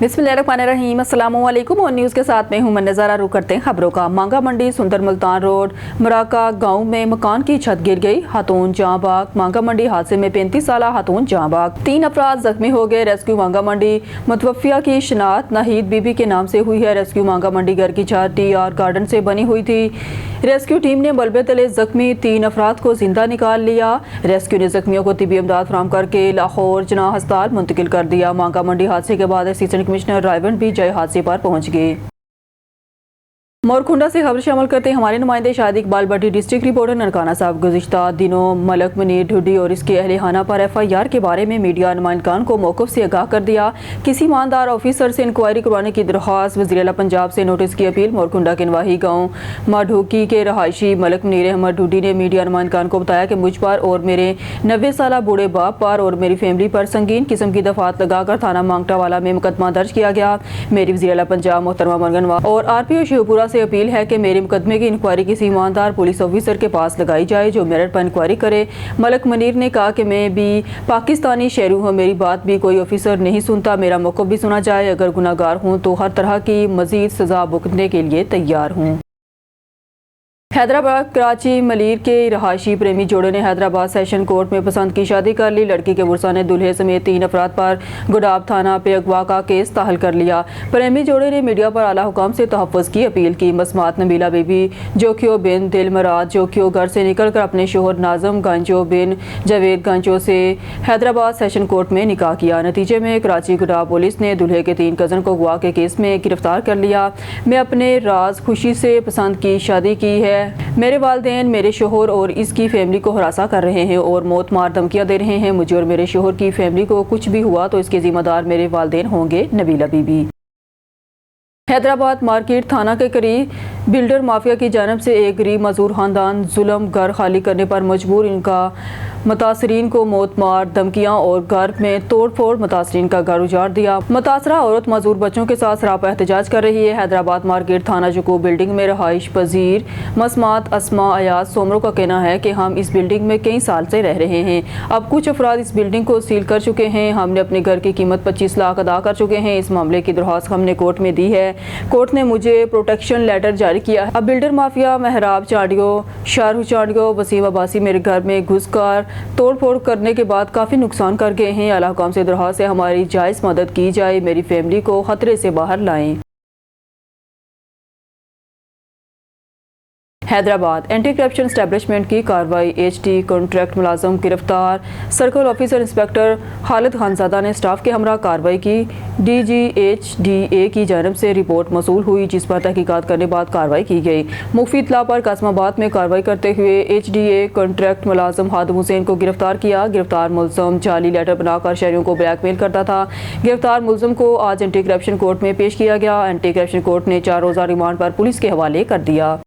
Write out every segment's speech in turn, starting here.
बिस्मिल्लाहिर्रहमानिर्रहीम। अस्सलाम वालेकुम और न्यूज़ के साथ में हूं मैं नज़ारा। रुख करते हैं खबरों का। मांगा मंडी सुंदर मुल्तान रोड मराका गांव में मकान की छत गिर गई, खातून जहां बाग। मांगा मंडी हादसे में 35 साल खातून जहां बाग, 3 अफराद जख्मी हो गए। रेस्क्यू मांगा मंडी। मुतवफ़िया की शनाख्त नाहिद बीबी के नाम से हुई है। रेस्क्यू मांगा मंडी घर की छत टीआर गार्डन से बनी हुई थी। रेस्क्यू टीम ने मलबे तले जख्मी 3 अफराद को जिंदा निकाल लिया। रेस्क्यू ने जख्मियों को तिबी इमदाद फराहम करके लाहौर जना अस्पताल मुंतकिल कर दिया। मांगा मंडी हादसे के बाद असिस्टेंट कमिश्नर रायवंड भी जय हादसे पर पहुंच गए। मोरकुंडा से खबर शामिल करते हैं हमारे नुमाइंदे शाहिद इकबाल भट्टी। डिस्ट्रिक्ट रिपोर्टर ननकाना साहब, गुज़िश्ता दिनों मलक मुनीर ढुड्डी और इसके अहले खाना पर FIR के बारे में मीडिया नुमाइंदगान को मौक़िफ़ से आगाह कर दिया। किसी ईमानदार ऑफिसर से इंक्वायरी करवाने की दरख्वास्त, वज़ीर आला पंजाब से नोटिस की अपील। मोरकुंडा के नवाही गाँव माढूकी के रहायशी मलक मुनीर अहमद ढुड्डी ने मीडिया नुमाइंदगान को बताया कि मुझ पर और मेरे 90 साल बूढ़े बाप पर और मेरी फैमिली पर संगीन किस्म की दफात लगाकर थाना मांगटा वाला में मुकदमा दर्ज किया गया। मेरी वज़ीर आला पंजाब मोहतरमा मरगनवा और RPO शिवपुरा से अपील है कि मेरे मुकदमे की इंक्वायरी किसी ईमानदार पुलिस ऑफिसर के पास लगाई जाए जो मेरिट पर इंक्वायरी करे। मलक मुनीर ने कहा कि मैं भी पाकिस्तानी शहरी हूँ, मेरी बात भी कोई ऑफिसर नहीं सुनता, मेरा मौक़िफ़ भी सुना जाए। अगर गुनाहगार हूँ तो हर तरह की मज़ीद सज़ा भुगतने के लिए तैयार हूँ। हैदराबाद कराची मलीर के रहायशी प्रेमी जोड़े ने हैदराबाद सेशन कोर्ट में पसंद की शादी कर ली। लड़की के मुर्सा ने दूल्हे समेत 3 अफराद पर गुडाब थाना पे अगवा का केस ताहल कर लिया। प्रेमी जोड़े ने मीडिया पर आला हुकाम से तहफ़्फ़ुज़ की अपील की। मसमात नबीला बीबी जोखियो बिन दिलमराद जोखियो घर से निकल कर अपने शोहर नाज़म गंजो बिन जावेद गंजो से हैदराबाद सेशन कोर्ट में निकाह किया। नतीजे में कराची गुडाब पुलिस ने दूल्हे के 3 कज़न को अगवा के केस में गिरफ्तार कर लिया। मैं अपने राज खुशी से पसंद की शादी की है। मेरे वालिदैन मेरे शोहर और इसकी फैमिली को हरासा कर रहे हैं और मौत मार धमकियां दे रहे हैं। मुझे और मेरे शोहर की फैमिली को कुछ भी हुआ तो इसके जिम्मेदार मेरे वालिदैन होंगे। नबीला बीबी। हैदराबाद मार्केट थाना के करीब बिल्डर माफिया की जानब से एक गरीब मजदूर खानदान जुल्म घर खाली करने पर मजबूर। इनका मुतासरीन को मौत मार धमकियां और घर में तोड़ फोड़, मुतासरीन का घर उजाड़ दिया। मुतासरा औरत मजदूर बच्चों के साथ सरापा एहतजाज कर रही है। हैदराबाद मार्केट थाना जुकू बिल्डिंग में रहाइश पजीर मसमात अस्मा अयाज सोमरो का कहना है कि हम इस बिल्डिंग में कई साल से रह रहे हैं। अब कुछ अफराद इस बिल्डिंग को सील कर चुके हैं। हमने अपने घर की कीमत 25 लाख अदा कर चुके हैं। इस मामले की दरख्वास्त हमने कोर्ट में दी है। कोर्ट ने मुझे प्रोटेक्शन लेटर जारी किया। अब बिल्डर माफिया महराब चांडियो, शाहरुख चांडियो, वसीम अब्बासी मेरे घर में घुसकर तोड़ फोड़ करने के बाद काफ़ी नुकसान कर गए हैं। आला हुकाम से दरख्वास्त है हमारी जायज़ मदद की जाए, मेरी फैमिली को खतरे से बाहर लाएं। हैदराबाद एंटी करप्शन एस्टेब्लिशमेंट की कार्रवाई। HD कॉन्ट्रैक्ट मुलाजम गिरफ्तार। Circle officer inspector Khalid Khanzada ने स्टाफ के हमरा कार्रवाई की। DGHDA की जानब से रिपोर्ट मौसूल हुई जिस पर तहकीकात करने बाद कार्रवाई की गई। मुख्फी इत्तला पर कासमाबाद में कार्रवाई करते हुए HDA कॉन्ट्रैक्ट मुलाजम हादम हुसैन को गिरफ्तार किया। गिरफ्तार मुलजम जाली लेटर बनाकर शहरियों को ब्लैकमेल करता था। गिरफ्तार मुलजम को आज एंटी करप्शन कोर्ट में पेश किया गया। एंटी करप्शन कोर्ट ने 4 रोज़ा रिमांड पर पुलिस के हवाले कर दिया।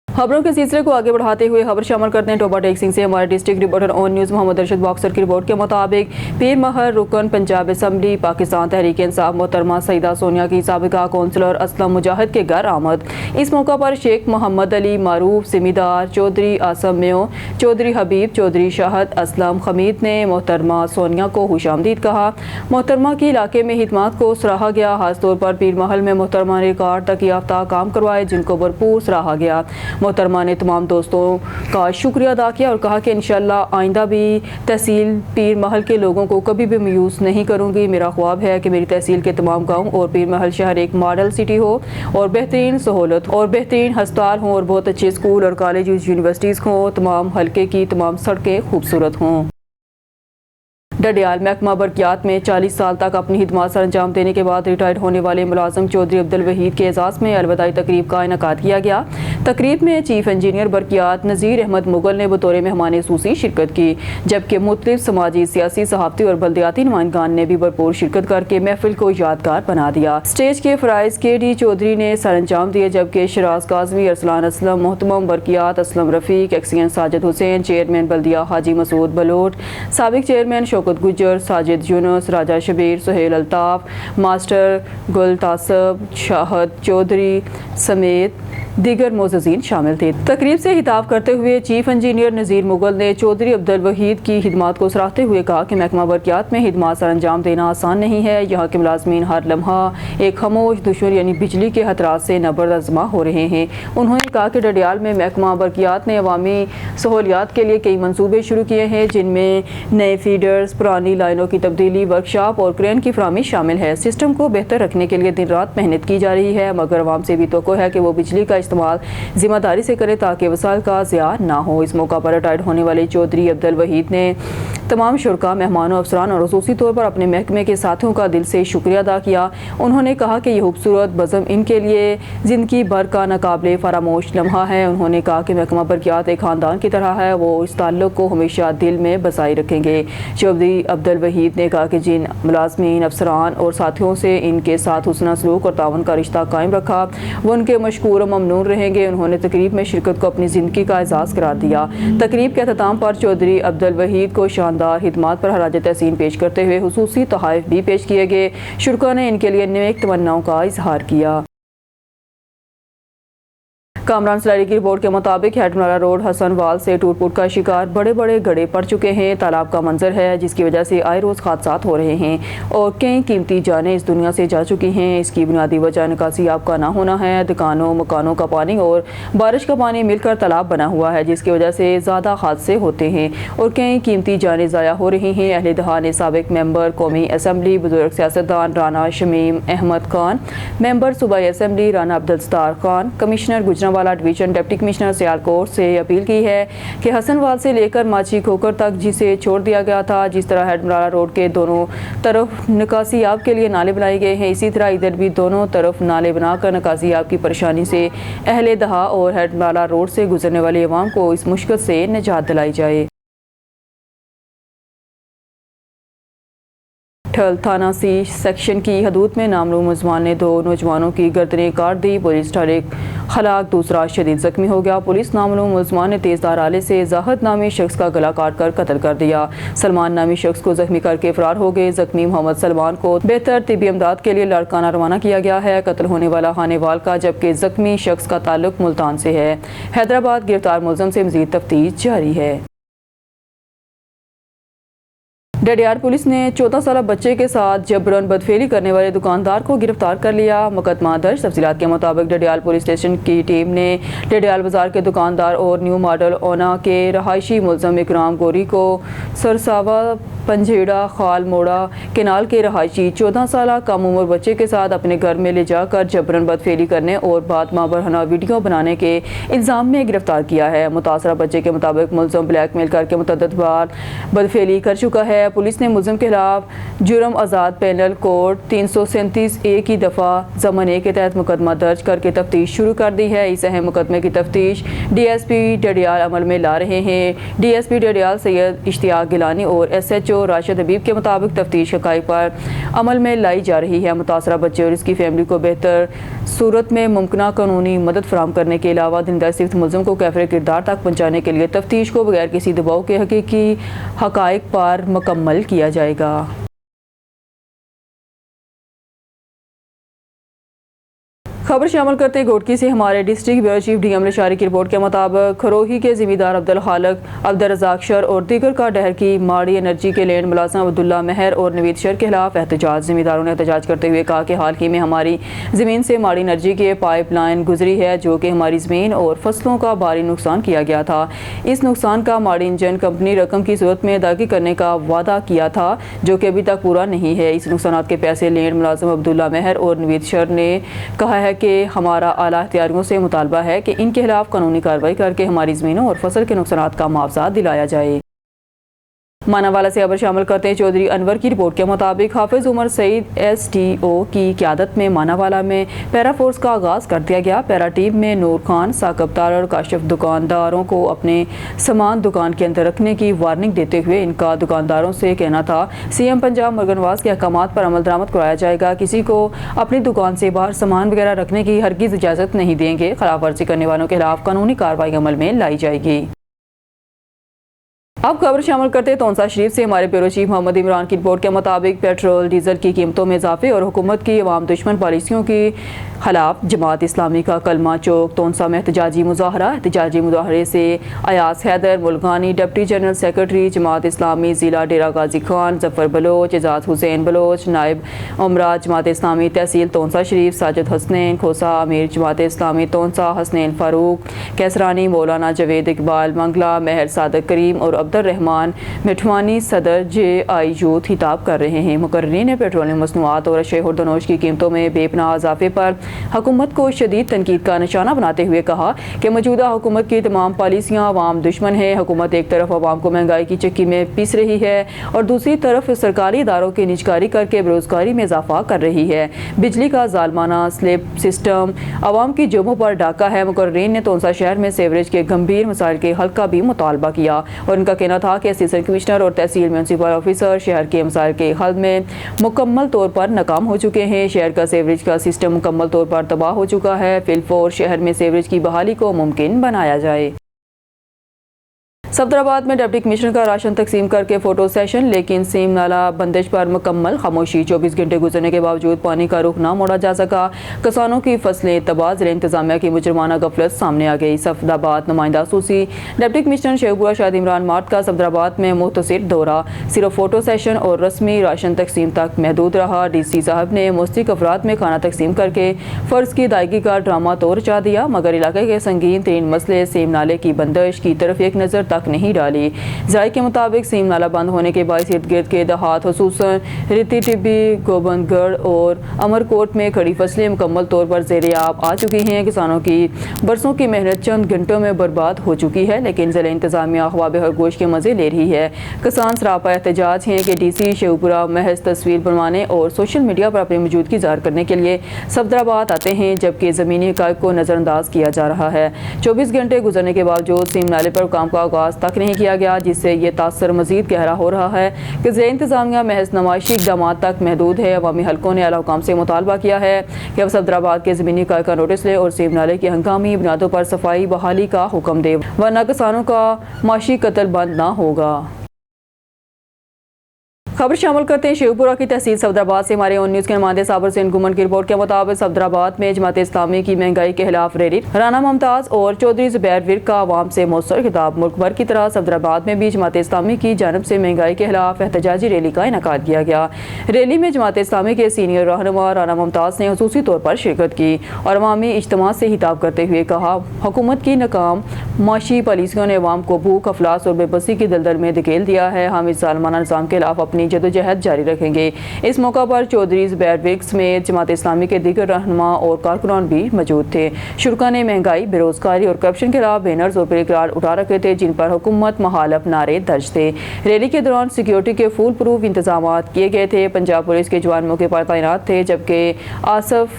खबरों के सिलसिले को आगे बढ़ाते हुए खबर शामिल करते हैं टोबा टेक्सिंग से। हमारे district reporter on news Mohammad Arshad boxer की रिपोर्ट के मुताबिक पीर महर रुकन पंजाब असम्बली पाकिस्तान तहरीक इंसाफ मोहतरमा सईदा सोनिया की साबिका कौंसलर असलम मुजाहिद के घर आमद। इस मौका पर शेख मोहम्मद अली मारूफ जिमीदार चौधरी आसम मेयो चौधरी हबीब चौधरी शाहद असलम खमीद ने मोहतरमा सोनिया को खुशामदीद कहा। मोहतरमा की इलाके में हिदमात को सराहा गया। खासतौर पर पीर महल में मोहतरमा ने रिकॉर्ड तक याफ्ता काम करवाए जिनको भरपूर सराहा गया। मोहतरमा ने तमाम दोस्तों का शुक्रिया अदा किया और कहा कि इंशाअल्लाह आइंदा भी तहसील पीर महल के लोगों को कभी भी मायूस नहीं करूंगी। मेरा ख्वाब है कि मेरी तहसील के तमाम गांव और पीर महल शहर एक मॉडल सिटी हो और बेहतरीन सहूलत और बेहतरीन अस्पताल हों और बहुत अच्छे स्कूल और कॉलेज यूनिवर्सिटीज़ हों। तमाम हल्के की तमाम सड़कें खूबसूरत हों। डडियाल महकमा बरकियात में 40 साल तक अपनी खिदमत सर अंजाम देने के बाद रिटायर्ड होने वाले मुलाजम चौधरी अब्दुल वहीद के एजाज़ में अलविदाई तकरीब का इनेकाद किया गया। तकरीब में चीफ इंजीनियर बरकियात नज़ीर अहमद मुगल ने बतौर मेहमान खसूसी शिरकत की, जबकि मुख्तलिफ समाजी सियासी सहाफ़ती और बल्दियाती नुमाइंदगान ने भी भरपूर शिरकत करके महफिल को यादगार बना दिया। स्टेज के फ़राइज़ KD चौधरी ने सर अंजाम दिए, जबकि शराज काज़मी, अरसलान असलम, मोहतमम बरकियात, असलम रफ़ीक, एक्सीएन साजिद हुसैन, चेयरमैन बल्दिया हाजी मसूद बलोट, साबिक चेयरमैन शौकत شوکت گجر، ساجد یونس، راجہ شبیر، سہیل الطاف، ماسٹر گل تاسب، شاہد چودھری سمیت دیگر معززین شامل تھے۔ تقریب سے خطاب کرتے ہوئے چیف انجینئر نذیر مغل نے چودھری عبدالوحید کی خدمات کو سراہتے ہوئے کہا کہ محکمہ برقیات میں خدمات سر انجام دینا آسان نہیں ہے۔ یہاں کے ملازمین ہر لمحہ ایک خاموش دشمن یعنی بجلی کے خطرات سے نبرد ہو رہے ہیں۔ انہوں نے کہا کہ ڈڈیال میں محکمہ برقیات نے عوامی سہولیات کے لیے کئی منصوبے شروع کیے ہیں، جن میں نئے فیڈرز، پرانی لائنوں کی تبدیلی، ورکشاپ اور کرین کی فراہمی شامل ہے۔ سسٹم کو بہتر رکھنے کے لیے دن رات محنت کی جا رہی ہے، مگر عوام سے بھی توقع ہے کہ وہ بجلی کا استعمال ذمہ داری سے کرے تاکہ وسائل کا ضیاع نہ ہو۔ اس موقع پر ریٹائرڈ ہونے والے چودھری عبدالوحید نے تمام شرکاء، مہمانوں، افسران اور خصوصی طور پر اپنے محکمے کے ساتھیوں کا دل سے شکریہ ادا کیا۔ انہوں نے کہا کہ یہ خوبصورت بزم ان کے لیے زندگی بھر کا ناقابل فراموش لمحہ ہے۔ انہوں نے کہا کہ محکمہ برقیات ایک خاندان کی طرح ہے، وہ اس تعلق کو ہمیشہ دل میں بسائی رکھیں گے۔ چودھری عبدالوحید نے کہا کہ جن ملازمین، افسران اور ساتھیوں سے ان کے ساتھ حسن سلوک اور تعاون کا رشتہ قائم رکھا، وہ ان کے مشکور و ممنون رہیں گے۔ انہوں نے تقریب میں شرکت کو اپنی زندگی کا اعزاز قرار دیا۔ تقریب کے اختتام پر چودھری عبدالوحید کو شاندار خدمات پر خراج تحسین پیش کرتے ہوئے خصوصی تحائف بھی پیش کیے گئے۔ شرکاء نے ان کے لیے نیک تمناؤں کا اظہار کیا۔ کامران سلاری کی رپورٹ کے مطابق ہیڈمرا روڈ حسن وال سے ٹوٹ پھوٹ کا شکار بڑے بڑے گڑھے پڑ چکے ہیں۔ تالاب کا منظر ہے جس کی وجہ سے آئے روز حادثات ہو رہے ہیں اور کئی قیمتی جانیں اس دنیا سے جا چکی ہیں۔ اس کی بنیادی وجہ نکاسی آب کا نہ ہونا ہے۔ دکانوں، مکانوں کا پانی اور بارش کا پانی مل کر تالاب بنا ہوا ہے، جس کی وجہ سے زیادہ حادثے ہوتے ہیں اور کئی قیمتی جانیں ضائع ہو رہی ہیں۔ اہل دہا نے سابق ممبر قومی اسمبلی، بزرگ سیاستدان رانا شمیم احمد خان، ممبر صوبائی assembly Rana Abdul Sattar Khan, commissioner Gujranwala division deputy commissioner Sialkot سے اپیل کی ہے کہ حسن وال سے لے کر ماچھی کھوکر تک جسے چھوڑ دیا گیا تھا، جس طرح ہیڈمرا روڈ کے دونوں طرف نکاسی آب کے لیے نالے بنائے گئے ہیں، اسی طرح ادھر بھی دونوں طرف نالے بنا کر نکاسی آب کی پریشانی سے اہل دہا اور ہیڈمرا روڈ سے گزرنے والے عوام کو اس مشکل سے نجات دلائی جائے۔ ٹھل تھانہ سی سیکشن کی حدود میں نامعلوم ملزمان نے 2 نوجوانوں کی گردنیں کاٹ دی۔ پولیس ٹھل ایک ہلاک، دوسرا شدید زخمی ہو گیا۔ پولیس نامعلوم ملزمان نے تیز دھار آلے سے زاہد نامی شخص کا گلا کاٹ کر قتل کر دیا۔ سلمان نامی شخص کو زخمی کر کے فرار ہو گئے۔ زخمی محمد سلمان کو بہتر طبی امداد کے لیے لاڑکانہ روانہ کیا گیا ہے۔ قتل ہونے والا خانیوال کا جبکہ زخمی شخص کا تعلق ملتان سے ہے۔ حیدرآباد گرفتار ملزم سے مزید تفتیش جاری ہے۔ ڈڈیال پولیس نے 14 سالہ بچے کے ساتھ جبرن بدفعلی کرنے والے دکاندار کو گرفتار کر لیا۔ مقدمہ درج۔ تفصیلات کے مطابق ڈڈیال پولیس اسٹیشن کی ٹیم نے ڈڈیال بازار کے دکاندار اور نیو ماڈل اونا کے رہائشی ملزم اکرام گوری کو سرساوا پنجھیڑا خال موڑا کینال کے رہائشی 14 سالہ کم عمر بچے کے ساتھ اپنے گھر میں لے جا کر جبرن بدفعلی کرنے اور بعد ماں برہنہ ویڈیو بنانے کے الزام میں گرفتار کیا ہے۔ متاثرہ بچے کے مطابق ملزم بلیک میل کر کے متعدد بار بدفعلی کر چکا ہے۔ پولیس نے ملزم کے خلاف جرم آزاد پینل کوڈ 337A کی دفعہ ضمن 1 کے تحت مقدمہ درج کر کے تفتیش شروع کر دی ہے۔ اس اہم مقدمے کی تفتیش ڈی ایس پی ڈڈیال عمل میں لا رہے ہیں۔ ڈی ایس پی ڈڈیال سید اشتیاق گیلانی اور ایس ایچ او راشد حبیب کے مطابق تفتیش حقائق پر عمل میں لائی جا رہی ہے۔ متاثرہ بچے اور اس کی فیملی کو بہتر صورت میں ممکنہ قانونی مدد فراہم کرنے کے علاوہ زندہ صفت ملزم کو کیفر کردار تک پہنچانے کے لیے تفتیش کو بغیر کسی دباؤ کے حقیقی حقائق پر مکمل کیا جائے گا۔ خبر شامل کرتے ہیں گھوٹکی سے۔ ہمارے district bureau chief D M Lashari کی رپورٹ کے مطابق کھروہی کے زمیندار عبدالخالق عبدالرزاق شر اور دیگر کا ڈہر کی ماڑی انرجی کے لینڈ ملازم عبداللہ مہر اور نوید شر کے خلاف احتجاج۔ زمینداروں نے احتجاج کرتے ہوئے کہا کہ حال ہی میں ہماری زمین سے ماڑی انرجی کی پائپ لائن گزری ہے جو کہ ہماری زمین اور فصلوں کا بھاری نقصان کیا گیا تھا۔ اس نقصان کا ماڑی انجن کمپنی رقم کی صورت میں ادائیگی کرنے کا وعدہ کیا تھا جو کہ ابھی تک پورا نہیں ہے۔ اس نقصانات کے پیسے لینڈ ملازم عبداللہ مہر اور نوید شر نے کہا ہے کہ ہمارا اعلیٰ اختیاریوں سے مطالبہ ہے کہ ان کے خلاف قانونی کارروائی کر کے ہماری زمینوں اور فصل کے نقصانات کا معاوضہ دلایا جائے۔ ماناوالا سے خبر شامل کرتے ہیں۔ چودھری انور کی رپورٹ کے مطابق حافظ عمر سعید ایس ٹی او کی قیادت میں ماناوالا میں پیرا فورس کا آغاز کر دیا گیا۔ پیرا ٹیم میں نور خان، ثاقب تار اور کاشف دکانداروں کو اپنے سامان دکان کے اندر رکھنے کی وارننگ دیتے ہوئے ان کا دکانداروں سے کہنا تھا سی ایم پنجاب مرگن نواز کے احکامات پر عمل درآمد کرایا جائے گا، کسی کو اپنی دکان سے باہر سامان وغیرہ رکھنے کی ہرگز اجازت نہیں دیں گے، خلاف ورزی کرنے والوں کے خلاف قانونی کارروائی عمل میں لائی جائے گی۔ अब खबर शामिल करते तोंसा शरीफ से हमारे ब्यूरो चीफ मोहम्मद इमरान की रिपोर्ट के मुताबिक पेट्रोल डीजल की कीमतों में इजाफे और हुकूमत की अवाम दुश्मन पॉलिसियों के खिलाफ जमात इस्लामी का कलमा चौक तोंसा में एहतजाजी मुजाहरे से Ayaz Haider Mulgani, deputy general secretary Jamaat Islami ज़िला डेरा गाजी खान, जफ़र बलोच, एजाज हुसैन बलोच, नायब उमरा जमात इस्लामी तहसील तोंसा शरीफ, साजिद हसनैन खोसा, अमीर जमात इस्लामी तोंसा, हसनैन फारूक कैसरानी, मौलाना जवेद इकबाल मंगला, महर सादक करीम और अब्दुल रहमान मिठवानी सदर JI यूथ खिताब कर रहे हैं। मुकर्रीन ने पेट्रोलियम मसनूआत और अशे खुर्दनोश की कीमतों में बेपनाह इजाफे पर हुकूमत को शदीद तनकीद का निशाना बनाते हुए कहा कि मौजूदा हुकूमत की तमाम पॉलिसियाँ अवाम दुश्मन है। हुकूमत एक तरफ अवाम को महंगाई की चक्की में पीस रही है और दूसरी तरफ सरकारी इदारों की निजकारी करके बेरोजगारी में इजाफा कर रही है। बिजली का जालमाना स्लैब सिस्टम अवाम की जेबों पर डाका है। मुकर्रीन ने तोंसा शहर में सीवरेज के गंभीर मसाइल के हल का भी मुतालबा किया और उनका कहना था कि असिस्टेंट कमिश्नर और तहसील म्यूनसिपल ऑफिसर शहर के मसाइल के हल में मुकम्मल तौर पर नाकाम हो चुके हैं। शहर का सीवरेज का सिस्टम मुकम्मल तौर पर तबाह हो चुका है। फिलफौर शहर में सीवरेज की बहाली को मुमकिन बनाया जाए। सफदराबाद में डिप्टी कमिश्नर का राशन तकसीम करके फोटो सेशन, लेकिन सीम नाला बंदिश पर मुकम्मल खामोशी। 24 घंटे गुजरने के बावजूद पानी का रुख ना मोड़ा जा सका। किसानों की फसलें तबाह, ज़िला इंतजामिया की मुजरमाना गफलत सामने आ गई। सफदराबाद नुमाइंदा सूसी डिप्टी कमिश्नर शेखपुरा शाहिद इमरान मार्ट का सफदराबाद में मुख्तसर दौरा सिर्फ फोटो सेशन और रस्मी राशन तकसीम तक महदूद रहा। DC साहब ने मुस्तक अफराद में खाना तकसीम करके फ़र्ज की अदायगी का ड्रामा तो रचा दिया, मगर इलाके के संगीन तरीन मसले सीम नाले की बंदिश की तरफ एक नज़र तक नहीं डाली। ज़राए के मुताबिक सीम नाला बंद होने के बायस इर्द गिर्द के दहात खुसूसन रिती टिब्बी, गोबंदगढ़ और अमरकोट में खड़ी फसलें मुकम्मल तौर पर ज़ेरे आब आ चुकी हैं। किसानों की बरसों की मेहनत चंद घंटों में बर्बाद हो चुकी है, लेकिन ज़िला इंतजामिया ख्वाब खरगोश के मज़े ले रही है। किसान सरापा एहतजाज हैं कि DC शेखपुरा महज तस्वीर बनवाने और सोशल मीडिया पर अपनी मौजूदगी ज़ाहिर करने के लिए सफदराबाद आते हैं, जबकि ज़मीनी हक़ाइक़ को नज़रअंदाज किया जा रहा है। 24 घंटे गुजरने के बावजूद सीम नाले पर काम का आगाज़ तक नहीं किया गया, जिससे ये तासर मज़ीद गहरा हो रहा है कि ज़िला इंतजामिया महज नमाइशी इक़दाम तक महदूद है। अवामी हलकों ने आला हुकाम से मुतालबा किया है कि अब सफदराबाद के ज़मीनी हक़ाइक़ का नोटिस ले और सीम नाले की हंगामी बुनियादों पर सफाई बहाली का हुक्म दे, वरना किसानों का माशी कत्ल बंद ना होगा। खबर शामिल करते हैं शेखपुरा की तहसील सफदराबाद से। हमारे ऑन न्यूज़ के नुमाइंदे साबर हुसैन गुमन की रिपोर्ट के मुताबिक सफदराबाद में जमात इस्लामी की महंगाई के खिलाफ रैली, राना मुमताज़ और चौधरी ज़ुबैर विर्क का अवाम से मौसूल खिताब। मुल्क भर की तरह सफदराबाद में भी जमात इस्लामी की जानिब से महंगाई के खिलाफ एहतजाजी रैली का इनेकाद किया गया। रैली में जमात इस्लामी के सीनियर रहनुमा राना मुमताज़ ने खुसूसी तौर पर शिरकत की और अवामी इज्तिमा से खिताब करते हुए कहा, हुकूमत की नाकाम माशी पॉलिसियों ने अवाम को भूख, अफलास और बेबसी की दलदल में धकेल दिया है। हम इस जालिमाना निज़ाम के खिलाफ अपनी जदोजहद जारी रखेंगे। इस मौका पर चौधरी ज़ुबैर विर्क समेत जमात इस्लामी के दीगर रहनुमा और कारकुनान भी मौजूद थे। शुरका ने महंगाई, बेरोजगारी और करप्शन के खिलाफ बैनर्स और प्ले कार्ड उठा रखे थे, जिन पर हुकूमत महालफ नारे दर्ज थे। रैली के दौरान सिक्योरिटी के फुल प्रूफ इंतजाम किए गए थे। पंजाब पुलिस के जवान मौके पर तैनात थे, जबकि आसफ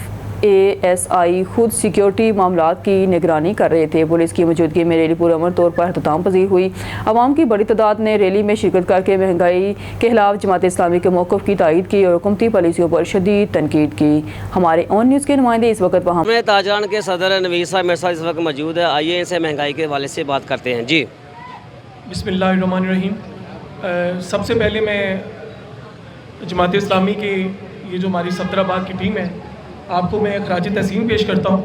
ASI खुद सिक्योरिटी मामलात की निगरानी कर रहे थे। पुलिस की मौजूदगी में रैली पुरअमन तौर पर अख्ताम पजीर हुई। अवाम की बड़ी तादाद ने रैली में शिरकत करके महंगाई के खिलाफ जमात इस्लामी के मौक़िफ़ की तायीद की और हुकूमती पॉलिसियों पर शदीद तनकीद की। हमारे ऑन न्यूज़ के नुमाइंदे इस वक्त वहाँ में ताजान के सदर नवीस साहब मेरे साथ इस वक्त मौजूद है। आइए इनसे महंगाई के हवाले से बात करते हैं। जी बिस्मिल्लाहिर्रहमानिर्रहीम। सबसे पहले मैं जमात इस्लामी की ये जो हमारी सफदराबाद की टीम है, आपको मैं खराज तहसीन पेश करता हूँ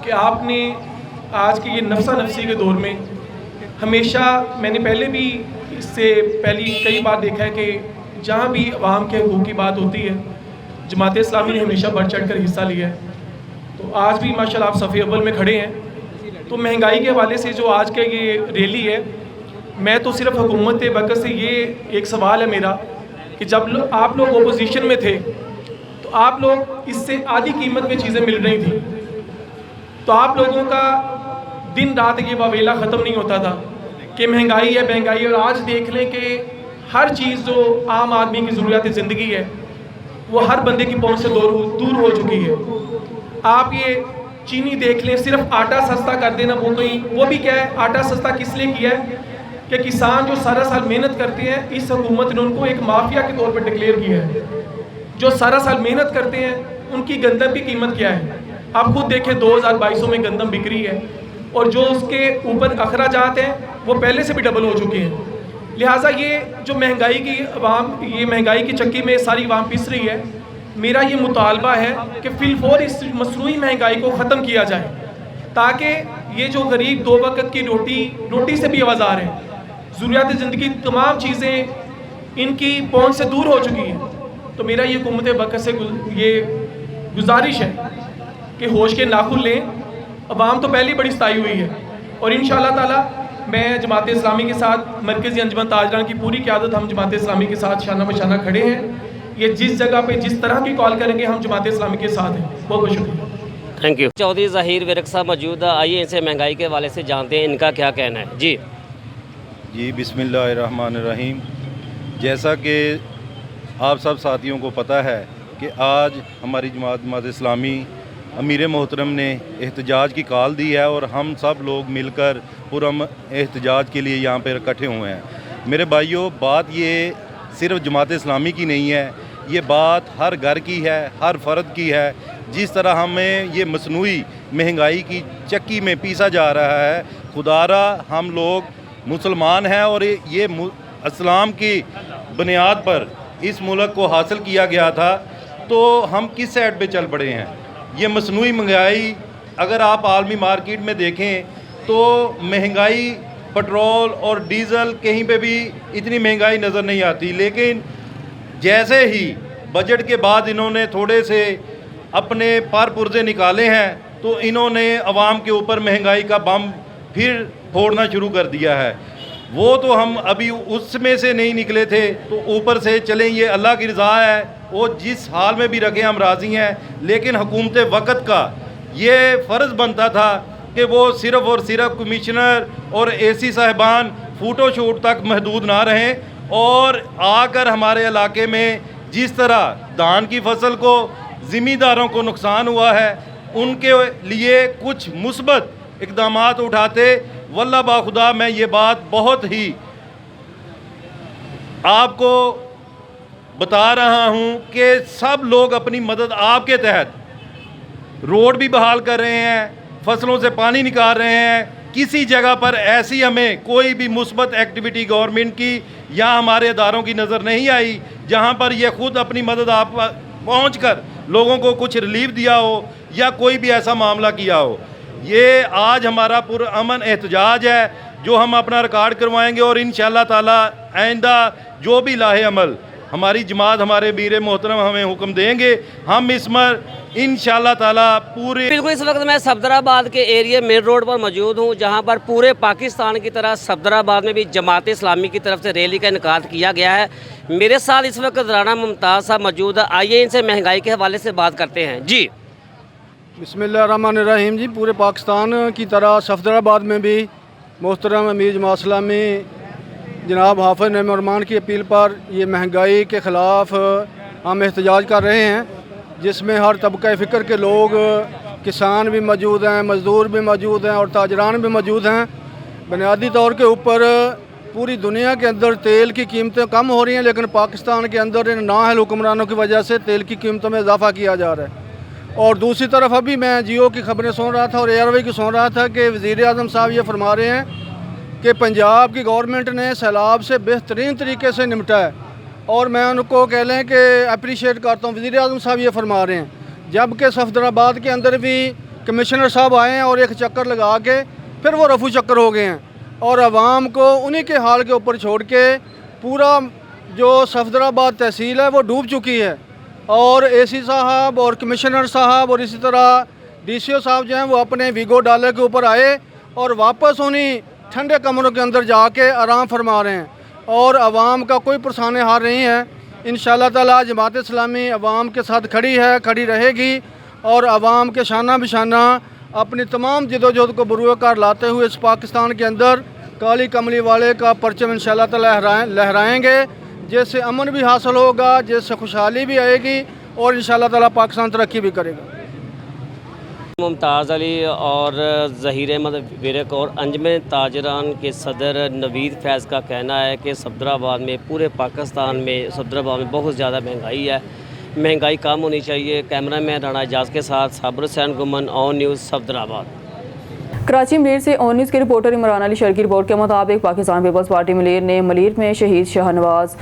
कि आपने आज के ये नफसा नफसी के दौर में हमेशा, मैंने पहले भी इससे पहले कई बार देखा है कि जहाँ भी अवाम के हकूक़ की बात होती है, जमात इस्लामी ने हमेशा बढ़ चढ़ कर हिस्सा लिया है। तो आज भी माशाल्लाह आप सफ़े अव्वल में खड़े हैं। तो महंगाई के हवाले से जो आज का ये रैली है, मैं तो सिर्फ हुकूमत वक़्त से ये एक सवाल है मेरा कि जब आप लोग अपोजिशन में थे तो आप लोग इससे आधी कीमत में चीज़ें मिल रही थी, तो आप लोगों का दिन रात ये वावेला ख़त्म नहीं होता था कि महंगाई है महंगाई। और आज देख लें कि हर चीज़ जो आम आदमी की ज़रूरियात ज़िंदगी है वो हर बंदे की पहुंच से दूर हो चुकी है। आप ये चीनी देख लें, सिर्फ आटा सस्ता कर देना, वो भी क्या है, आटा सस्ता किस लिए किया है कि किसान जो सारा साल मेहनत करते हैं, इस हुकूमत ने उनको एक माफिया के तौर पर डिक्लेयर किया है। जो सारा साल मेहनत करते हैं उनकी गंदम की कीमत क्या है, आप खुद देखें 2022 में गंदम बिक रही है और जो उसके ऊपर अखराजात हैं वो पहले से भी डबल हो चुके हैं। لہٰذا یہ جو مہنگائی کی یہ مہنگائی کی چکی میں ساری عوام پس رہی ہے، میرا یہ مطالبہ ہے کہ فی الفور اس مصنوعی مہنگائی کو ختم کیا جائے، تاکہ یہ جو غریب دو وقت کی روٹی سے بھی آوازار ہیں، ضروریات زندگی تمام چیزیں ان کی پہنچ سے دور ہو چکی ہیں. تو میرا یہ حکومت وقت سے یہ گزارش ہے کہ ہوش کے ناخن لیں. عوام تو پہلے بڑی ستائی ہوئی ہے، اور انشاءاللہ تعالی میں جماعت اسلامی کے ساتھ مرکزی انجمن تاجران کی پوری قیادت ہم جماعت اسلامی کے ساتھ شانہ بشانہ کھڑے ہیں. یہ جس جگہ پہ جس طرح کی کال کریں گے ہم جماعت اسلامی کے ساتھ ہیں. بہت بہت شکریہ. Thank you. چودھری ظہیر ورک صاحب موجود ہے، آئیے ان سے مہنگائی کے حوالے سے جانتے ہیں ان کا کیا کہنا ہے. جی بسم اللہ الرحمن الرحیم. جیسا کہ آپ سب ساتھیوں کو پتہ ہے کہ آج ہماری جماعت اسلامی امیر محترم نے احتجاج کی کال دی ہے، اور ہم سب لوگ مل کر احتجاج کے لیے یہاں پہ اکٹھے ہوئے ہیں. میرے بھائیوں، بات یہ صرف جماعت اسلامی کی نہیں ہے، یہ بات ہر گھر کی ہے، ہر فرد کی ہے. جس طرح ہمیں یہ مصنوعی مہنگائی کی چکی میں پیسا جا رہا ہے، خدا را ہم لوگ مسلمان ہیں اور یہ اسلام کی بنیاد پر اس ملک کو حاصل کیا گیا تھا، تو ہم کس سائڈ پہ چل پڑے ہیں. یہ مصنوعی مہنگائی اگر آپ عالمی مارکیٹ میں دیکھیں تو مہنگائی پٹرول اور ڈیزل کہیں پہ بھی اتنی مہنگائی نظر نہیں آتی، لیکن جیسے ہی بجٹ کے بعد انہوں نے تھوڑے سے اپنے پر پرزے نکالے ہیں تو انہوں نے عوام کے اوپر مہنگائی کا بم پھر پھوڑنا شروع کر دیا ہے. وہ تو ہم ابھی اس میں سے نہیں نکلے تھے، تو اوپر سے چلیں یہ اللہ کی رضا ہے، وہ جس حال میں بھی رکھیں ہم راضی ہیں. لیکن حکومت وقت کا یہ فرض بنتا تھا کہ وہ صرف اور صرف کمشنر اور اے سی صاحبان فوٹو شوٹ تک محدود نہ رہیں، اور آ کر ہمارے علاقے میں جس طرح دھان کی فصل کو زمینداروں کو نقصان ہوا ہے ان کے لیے کچھ مثبت اقدامات اٹھاتے. واللہ باخدا میں یہ بات بہت ہی آپ کو بتا رہا ہوں کہ سب لوگ اپنی مدد آپ کے تحت روڈ بھی بحال کر رہے ہیں، فصلوں سے پانی نکال رہے ہیں. کسی جگہ پر ایسی ہمیں کوئی بھی مثبت ایکٹیویٹی گورنمنٹ کی یا ہمارے اداروں کی نظر نہیں آئی جہاں پر یہ خود اپنی مدد آپ پہنچ کر لوگوں کو کچھ ریلیف دیا ہو یا کوئی بھی ایسا معاملہ کیا ہو. یہ آج ہمارا پرامن احتجاج ہے جو ہم اپنا ریکارڈ کروائیں گے، اور انشاءاللہ تعالی آئندہ جو بھی لاہے عمل ہماری جماعت ہمارے امیر محترم ہمیں حکم دیں گے، ہم اس میں انشاءاللہ تعالی پورے. بالکل اس وقت میں صفدر آباد کے ایریے مین روڈ پر موجود ہوں، جہاں پر پورے پاکستان کی طرح صفدر آباد میں بھی جماعت اسلامی کی طرف سے ریلی کا انعقاد کیا گیا ہے. میرے ساتھ اس وقت رانا ممتاز صاحب موجود ہے، آئیے ان سے مہنگائی کے حوالے سے بات کرتے ہیں. جی بسم اللہ الرحمن الرحیم. جی پورے پاکستان کی طرح صفدر آباد میں بھی محترم امیر جماعت اسلامی جناب حافظ نعیم الرحمان کی اپیل پر یہ مہنگائی کے خلاف ہم احتجاج کر رہے ہیں، جس میں ہر طبقہ فکر کے لوگ، کسان بھی موجود ہیں، مزدور بھی موجود ہیں اور تاجران بھی موجود ہیں. بنیادی طور کے اوپر پوری دنیا کے اندر تیل کی قیمتیں کم ہو رہی ہیں، لیکن پاکستان کے اندر ان نااہل حکمرانوں کی وجہ سے تیل کی قیمتوں میں اضافہ کیا جا رہا ہے. اور دوسری طرف ابھی میں جیو کی خبریں سن رہا تھا اور اے آر وائی کی سن رہا تھا کہ وزیر اعظم صاحب یہ فرما رہے ہیں کہ پنجاب کی گورنمنٹ نے سیلاب سے بہترین طریقے سے نمٹا ہے، اور میں ان کو کہہ لیں کہ اپریشیٹ کرتا ہوں. وزیر اعظم صاحب یہ فرما رہے ہیں جبکہ صفدر آباد کے اندر بھی کمشنر صاحب آئے ہیں اور ایک چکر لگا کے پھر وہ رفو چکر ہو گئے ہیں، اور عوام کو انہی کے حال کے اوپر چھوڑ کے پورا جو صفدر آباد تحصیل ہے وہ ڈوب چکی ہے. اور اے سی صاحب اور کمشنر صاحب اور اسی طرح ڈی سی او صاحب جو ہیں وہ اپنے ویگو ڈالر کے اوپر آئے اور واپس انہیں ٹھنڈے کمروں کے اندر جا کے آرام فرما رہے ہیں، اور عوام کا کوئی پرسان حال نہیں ہے. انشاءاللہ تعالی جماعت اسلامی عوام کے ساتھ کھڑی ہے، کھڑی رہے گی، اور عوام کے شانہ بشانہ اپنی تمام جد و جہد کو بروئے کار لاتے ہوئے اس پاکستان کے اندر کالی کملی والے کا پرچم انشاءاللہ تعالی لہرائیں گے، جس سے امن بھی حاصل ہوگا، جس سے خوشحالی بھی آئے گی، اور انشاءاللہ تعالی پاکستان ترقی بھی کرے گا. ممتاز علی اور ظہیر احمد ورک اور انجمن تاجران کے صدر نوید فیض کا کہنا ہے کہ صفدر آباد میں پورے پاکستان میں صفدر آباد میں بہت زیادہ مہنگائی ہے، مہنگائی کم ہونی چاہیے. کیمرہ مین رانا اعجاز کے ساتھ صابر حسین گمن، آن نیوز، صفدر آباد. कराची मलीर से ऑन न्यूज़ के रिपोर्टर इमरान अली शर की रिपोर्ट के मुताबिक पाकिस्तान पीपल्स पार्टी मलीर ने मलीर में शहीद शाहनवाज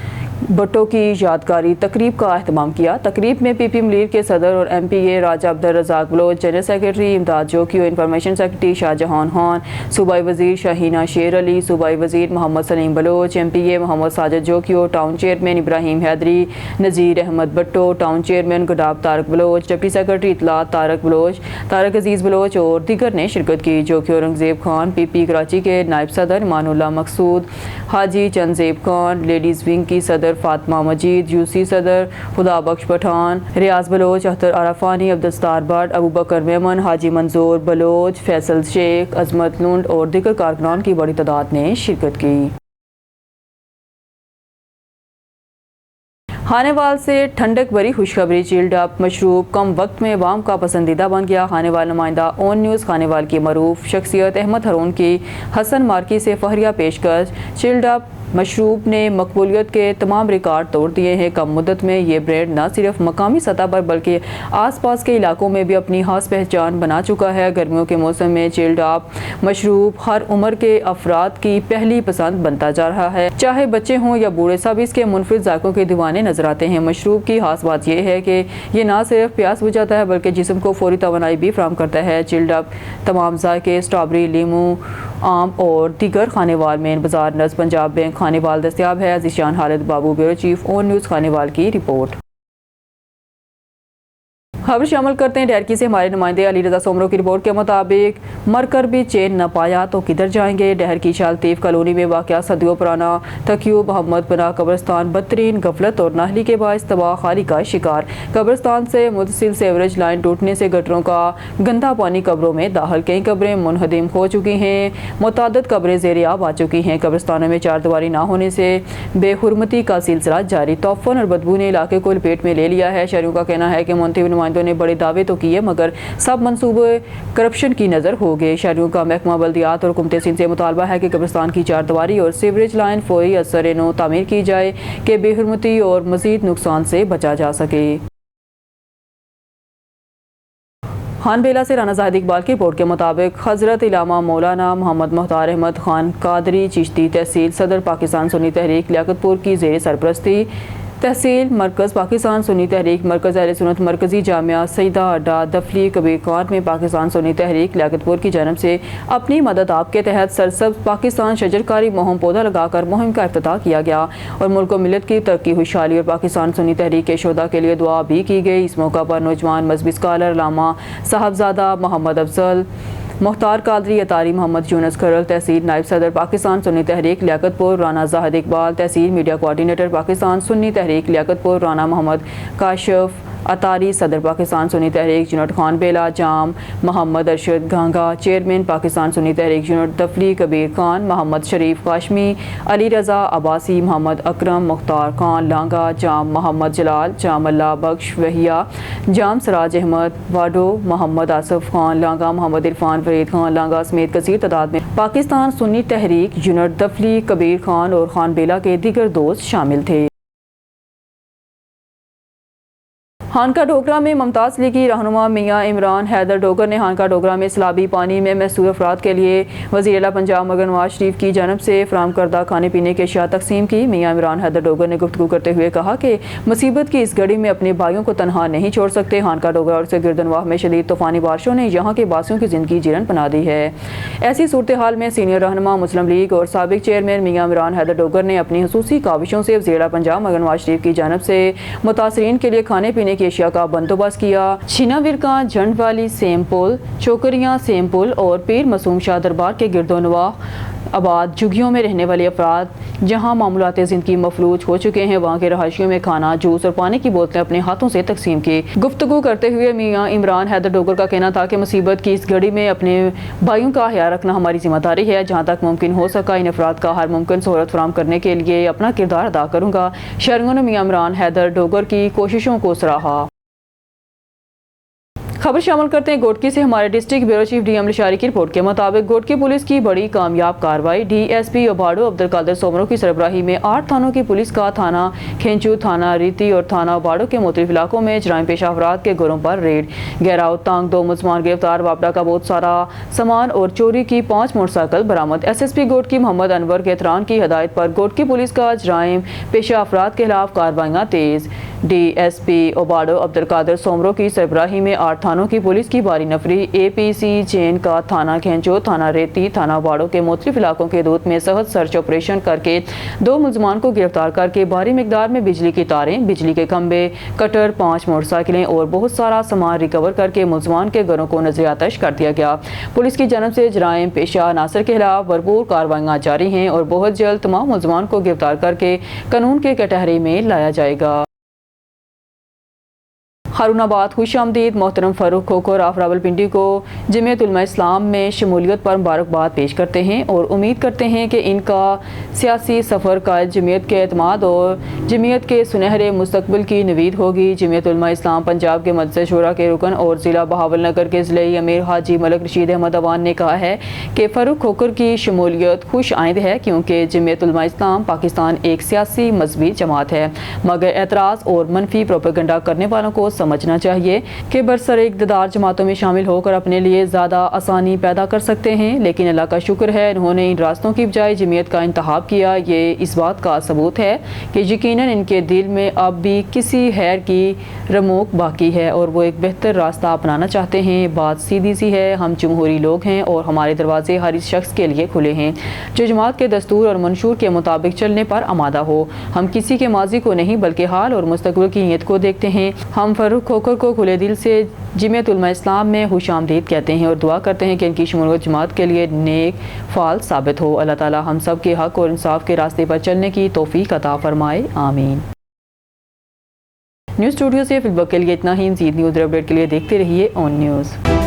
भुट्टो की यादगारी तकरीब का अहतमाम किया। तकरीब में पीपी मलीर के सदर और MPA Raja Abdul Razzaq Baloch, general secretary Imdad Jokhio, information secretary Shahjahan Khan, सूबाई वजीर शाहीना शेर अली, सूबाई वजीर Mohammad Saleem Baloch, MPA Mohammad Sajid Jokhio, town chairman Ibrahim Haideri, Nazir Ahmed Bhutto, town chairman Gulab Tariq Baloch, deputy secretary इतलात तारक बलोच, तारक अजीज़ बलोच और दीगर ने शिरकत की। जोकियो औरंगजेब खान, PP कराची के नायब सदर इमानुल्लाह मकसूद, हाजी चंदजेब खान, लेडीज़ विंग की सदर फातिमा मजीद, UC सदर खुदा बख्श पठान, रियाज बलोच, अख्तर आराफानी, अब्दुलस्तार भट्ट, अबू बकर मेमन, हाजी मंजूर बलोच, फैसल शेख, अजमत लुंड और दीगर कारकुनान की बड़ी तादाद ने शिरकत की। खानेवाल से ठंडक भरी खुशखबरी, चिल्ड अप मशरूब कम वक्त में अवाम का पसंदीदा बन गया। खानेवाल नुमाइंदा ऑन न्यूज़ खानेवाल की मरूफ शख्सियत अहमद हरून की हसन मार्की से फहरिया पेशकश। चिल्ड अप मशरूब ने मकबूलियत के तमाम रिकॉर्ड तोड़ दिए हैं। कम मुद्दत में ये ब्रांड न सिर्फ मकामी सतह पर बल्कि आसपास के इलाकों में भी अपनी खास पहचान बना चुका है। गर्मियों के मौसम में चिल्ड अप मशरूब हर उम्र के अफराद की पहली पसंद बनता जा रहा है। चाहे बच्चे हों या बूढ़े, सब इसके मुनफरिद जायकों के दीवाने नजर आते हैं। मशरूब की खास बात यह है कि ये ना सिर्फ प्यास बुझाता है बल्कि जिस्म को फौरी तवानाई भी फराहम करता है। चिल्ड अप तमाम जायके स्ट्रॉबेरी, लीमू, आम और दीगर खानेवाल मेन बाजार नज़ पंजाब बैंक खानेवाल दस्तयाब है। Zeeshan Khalid Babu, bureau chief on news Khanewal की रिपोर्ट। खबर शामिल करते हैं डैरकी से। हमारे नुमाइंदे अली रज़ा सोमरो की रिपोर्ट के मुताबिक मरकर भी चैन न पाया तो किधर जाएंगे। डहर की शालतीफ कॉलोनी में वाक़या सदियों पुराना तक्यूब मोहम्मद बना कब्रिस्तान बदतरीन गफलत और नाहली के बायस तबाह खाली का शिकार। कब्रिस्तान से मुतसिल सेवरेज लाइन टूटने से गटरों का गंदा पानी कब्रों में दाखिल, कई कब्रें मुनहदिम हो चुकी हैं, मुतअद्दिद कब्रें ज़ेर आब आ चुकी हैं। कब्रिस्तानों में चारदीवारी ना होने से बेहुरमती का सिलसिला जारी। तौफ़न और बदबू ने इलाके को लपेट में ले लिया है। शहरियों का कहना है कि मुंतखब नुमाइंदों ने बड़े दावे तो किए मगर सब मंसूबे करप्शन की नज़र हो गए। शहरियों का महकमा बल्दियात और हुकूमत सिंध से मुतालबा है कि कब्रिस्तान की चारदीवारी और सीवरेज लाइन फौरी असर नो तामीर की जाए कि बेहुरमती और मज़ीद नुकसान से बचा जा सके। खानबेला से राना ज़ाहिद इकबाल की रिपोर्ट के मुताबिक हज़रत इलामा मौलाना मोहम्मद मुख्तार अहमद खान कादरी चिश्ती तहसील सदर पाकिस्तान सुन्नी तहरीक लियाकतपुर की ज़ेर सरपरस्ती तहसील मरकज़ पाकिस्तान सुन्नी तहरीक मरकज़ अहले सुन्नत मरकज़ी जामिया सईदा अड्डा दफली कबीर खान में पाकिस्तान सुन्नी तहरीक लियाकतपुर की जानब से अपनी मदद आप के तहत सरसब्ज़ पाकिस्तान शजरकारी मुहिम पौधा लगाकर मुहिम का इफ्तिताह किया गया और मुल्क व मिलत की तरक्की खुशहाली और पाकिस्तान सुन्नी तहरीक के शोधा के लिए दुआ भी की गई। इस मौका पर नौजवान मजहबी स्कॉलर अल्लामा साहबजादा मोहम्मद अफजल मुख्तार कादरी अतारी मोहम्मद यूनुस खरल तहसील नायब सदर पाकिस्तान सुन्नी तहरीक लियाकतपुर राना ज़ाहिद इकबाल तहसील मीडिया कोऑर्डिनेटर पाकिस्तान सुन्नी तहरीक लियाकतपुर राना मोहम्मद काशिफ अतारी सदर पाकिस्तान सुन्नी तहरीक यूनिट खानबेला जाम मोहम्मद अरशद गांगा चेयरमैन पाकिस्तान सुन्नी तहरीक यूनिट दफली कबीर खान मोहम्मद शरीफ काशमी अली रज़ा अब्बासी मोहम्मद अकरम मुख्तार खान लांगा जाम मोहम्मद जलाल जाम अल्लाह बख्श वहिया जाम सराज अहमद वाडो मोहम्मद आसफ खान लांगा मोहम्मद इरफान फरीद खान लांगा समेत कसीर तादाद में पाकिस्तान सुन्नी तहरीक यूनिट दफली कबीर खान और खानबेला के दीगर दोस्त शामिल थे। हानका डोगरा में मुमताज़ लीगी रहनुमा मियाँ इमरान हैदर डोगर ने हानका डोगरा में सैलाबी पानी में महसूर अफराद के लिए वज़ीर आला पंजाब मगर नवाज शरीफ की जानब से फराहम करदा खाने पीने की अशिया तकसीम की। मियाँ इमरान हैदर डोगर ने गुफ्तगू करते हुए कहा कि मुसीबत की इस घड़ी में अपने भाइयों को तनहा नहीं छोड़ सकते। हानका डोगरा और उसके गिरदनवाह में शदीद तूफ़ानी बारिशों ने यहाँ के बासियों की ज़िंदगी जीरन बना दी है। ऐसी सूरत हाल में सीनियर रहनुमा मुस्लिम लीग और साबिक चेयरमैन मियाँ इमरान हैदर डोगर ने अपनी खसूसी काविशों से वज़ीर आला पंजाब मगर नवाज शरीफ की जानब से मुतासरीन के लिए खाने पीने की अशिया का बंदोबस्त किया। छिनाविरका झंड वाली सेम पुल, चोकरियाँ सेम पुल और पीर मासूम शाह दरबार के गिरदोनवाह आबाद झुग्गियों में रहने वाले अफराद जहाँ मामूलात ज़िंदगी मफलूज हो चुके हैं, वहाँ के रहायशियों में खाना, जूस और पानी की बोतलें अपने हाथों से तकसीम की। गुफ्तगू करते हुए मियाँ इमरान हैदर डोगर का कहना था कि मुसीबत की इस घड़ी में अपने भाइयों का ख्याल रखना हमारी जिम्मेदारी है। जहाँ तक मुमकिन हो सका इन अफराद का हर मुमकिन सहूलत फराहम करने के लिए अपना किरदार अदा करूँगा। शहरियों ने मियाँ इमरान हैदर डोगर की कोशिशों को सराहा। खबर शामिल करते हैं गोटकी से। हमारे district bureau chief D M Lashari की रिपोर्ट के मुताबिक गोटकी पुलिस की बड़ी कामयाब कार्रवाई। डीएसपी ओबाडो अब्दुल कादिर सोमरो की सरबराही में 8 थानों की पुलिस का थाना खेंचू, थाना रीति और थाना ओबाडो के मुख्तलिफ इलाकों में जराइम पेशा अफराद के घरों पर रेड, घेराव, तांग, 2 मुलजमान गिरफ्तार, वापडा का बहुत सारा सामान और चोरी की 5 मोटरसाइकिल बरामद। एसएसपी गोटकी मोहम्मद अनवर केतरान की हदायत पर गोटकी पुलिस का जराइम पेशा अफराद के खिलाफ कार्रवाइयाँ तेज। डीएसपी ओबाडो अब्दुल कादिर सोमरो की सरबराही में 8 थानों की पुलिस की बारी नफरी। एपीसी चेन का थाना खेंचो, थाना रेती, थाना ओबाडो के मुख्तलिफ इलाकों के दूत में सहज सर्च ऑपरेशन करके 2 मुलजमान को गिरफ्तार करके भारी मिकदार में बिजली की तारें, बिजली के खंभे, कटर, 5 मोटरसाइकिलें और बहुत सारा सामान रिकवर करके मुलजमान के घरों को नजर आतश कर दिया गया। पुलिस की जानब से जराइम पेशा अनासर के खिलाफ भरपूर कार्रवाइयाँ जारी हैं और बहुत जल्द तमाम मुलजमान को गिरफ्तार करके कानून के कटहरे में लाया जाएगा। हारूनाबाद खुशामदीद मोहतरम फ़ारूक खोखर ऑफ रावलपिंडी को जमीयत उलमा इस्लाम में शमूलियत पर मुबारकबाद पेश करते हैं और उम्मीद करते हैं कि इनका सियासी सफ़र का जमीयत के एतमाद और जमीयत के सुनहरे मुस्तकबिल की नवीद होगी। जमीयत उलमा इस्लाम पंजाब के मजलिस शूरा के रुकन और ज़िला बहावलनगर के ज़िले अमीर हाजी मलिक रशीद अहमद अवान ने कहा है कि फ़ारूक खोखर की शमूलियत खुश आइंद है, क्योंकि जमीयत उलमा इस्लाम पाकिस्तान एक सियासी मजहबी जमात है, मगर एतराज़ और मनफी प्रोपेगेंडा करने वालों को समझना चाहिए कि बरसर इक़्तिदार जमातों में शामिल होकर अपने लिए ज़्यादा आसानी पैदा कर सकते हैं। लेकिन अल्लाह का शुक्र है इन्होंने इन रास्तों की बजाय जमीयत का इंतखाब किया। ये इस बात का सबूत है कि यकीनन इनके दिल में अब भी किसी हैर की रमूक बाकी है और वो एक बेहतर रास्ता अपनाना चाहते हैं। बात सीधी सी है, हम जमहूरी लोग हैं और हमारे दरवाजे हर इस शख्स के लिए खुले हैं जो जमात के दस्तूर और मंशूर के मुताबिक चलने पर आमादा हो। हम किसी के माजी को नहीं बल्कि हाल और मुस्तकबिल की नीयत को देखते हैं। हम फ़ारूक खोखर को खुले दिल से जमीयत उलमा इस्लाम में खुशामदीद कहते हैं और दुआ करते हैं कि इनकी शमूलियत जमात के लिए नेक फाल साबित हो। अल्लाह ताला हम सब के हक और इंसाफ के रास्ते पर चलने की तौफीक अता फरमाए, आमीन। न्यूज़ स्टूडियो से फिलबक के लिए इतना ही। मज़ीद न्यूज़ अपडेट के लिए देखते रहिए ऑन न्यूज़।